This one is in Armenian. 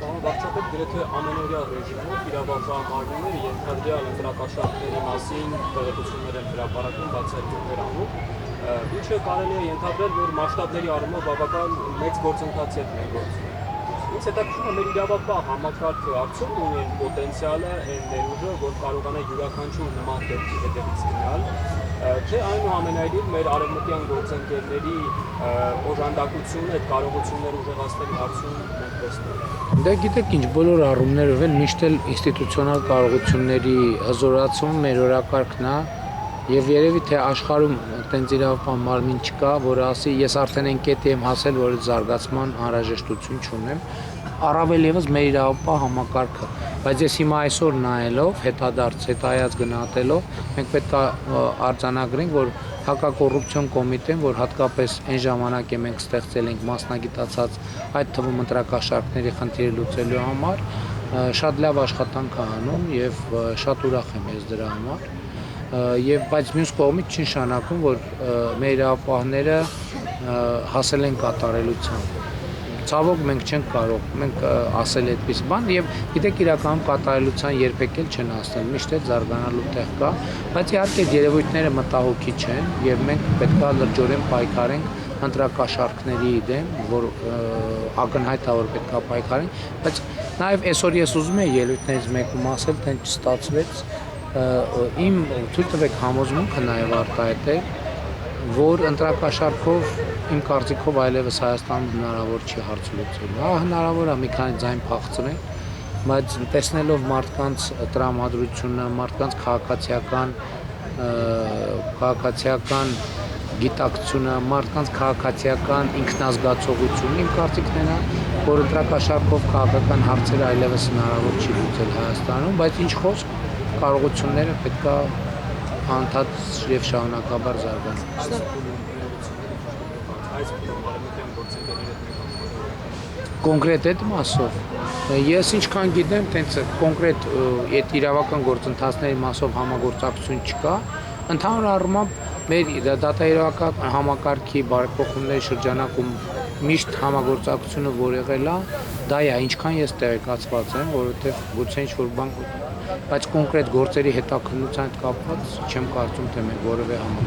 Վարչապետ գրեթե ամենօրյա ռեժիմով իրավապահ մարմինները ենթադրյալ ընտրակաշառքների մասին տեղեկություններ են հրապարակում, բացահայտումներ անում, ինչը կարելի է ենթադրել, որ մասշտաբների առումով բավական մեծ գործընթացի հետ մեր գործում։ Ինձ հետաքրքրում է մեր իրավապահ համակարգը արդյոք ունի այն պոտենցիալը, այն ներուժը, որ կարողանա յուրաքանչյուր նման դեպքի հետևից գնալ, թե այնուամենայնիվ մեր արևմտյան գործընկերների օժանդակությունը, այդ կարողությունները ուժեղացնելու հարցում մենք տեսնում։ Դա գիտեք ինչ, բոլոր առումներով էլ միշտ էլ ինստիտուցիոնալ կարողությունների հզորացումը մեր օրակարգն է, եւ երևի թե աշխարհում այդպես իրավապահ մարմին չկա, որը ասի ես արդեն այն կետի եմ հասել, որ զարգացման անհրաժեշտություն չունեմ, առավել եւս մեր իրավապահ համակարգը, բայց ես հիմա այսօր նայելով, հետադարձ գնահատելով, մենք պետք է արձանագրենք, որ հակակոռուպցիոն կոմիտեն, որ հատկապես այն ժամանակ մենք ստեղծել ենք մասնագիտացած այդ թվում ընտրակաշառքների խնդիրը լուծելու համար, շատ լավ աշխատանք է անում եւ շատ ուրախ եմ ես դրա համար։ Բայց մյուս կողմից չի նշանակում, որ մեր իրավապահները հասել են կատարելության։ Ցավոք մենք չենք կարող, մենք ասել այդպես բան եւ գիտեք իրականում կատարելության երբեք էլ չեն հասնել, միշտ էլ զարգանալու տեղ կա, բայց իհարկե երևույթները մտահոգիչ չեն եւ մենք պետք է լրջորեն պայքարենք ընտրակաշառքների դեմ, որ ակնհայտ է որ պետք է պայքարենք, բայց նաեւ այսօր ես ուզում եմ ելույթներից մեկում ասել, թե չստացվեց իմ թույլ տվեք համոզմունքը նաեւ արտահայտել, որ ընտրակաշառքով իմ կարծիքով այլևս Հայաստանում հնարավոր չի հարց լուծել։ Հնարավոր է մի քանի ձայն փախցնել, բայց տեսնելով մարդկանց տրամադրությունը, մարդկանց քաղաքացիական գիտակցությունը, մարդկանց քաղաքացիական ինքնազգացողությունը, իմ կարծիքն է, որ ընտրակաշառքով քաղաքական հարցերը այլևս հնարավոր չի լուծել Հայաստանում, բայց ինչ խոսք կարողությունները պետք է անդադ եւ շարունակաբար զարգանան։ Կոնկրետ այդ մասով ես ինչքան գիտեմ, տենց կոնկրետ այդ իրավական գործընթացների մասով համագործակցություն չկա, ընդհանուր առմամբ մեր դատաիրավական համակարգի բարեփոխումների շրջանակում միշտ համագործակցությունը որ եղել է, դա է, ինչքան ես տեղեկացված եմ, որովհետեւ գուցե ինչ-որ բան, բայց կոնկրետ գործերի հետաքննության հետ կապված չեմ կարծում, թե մենք որևէ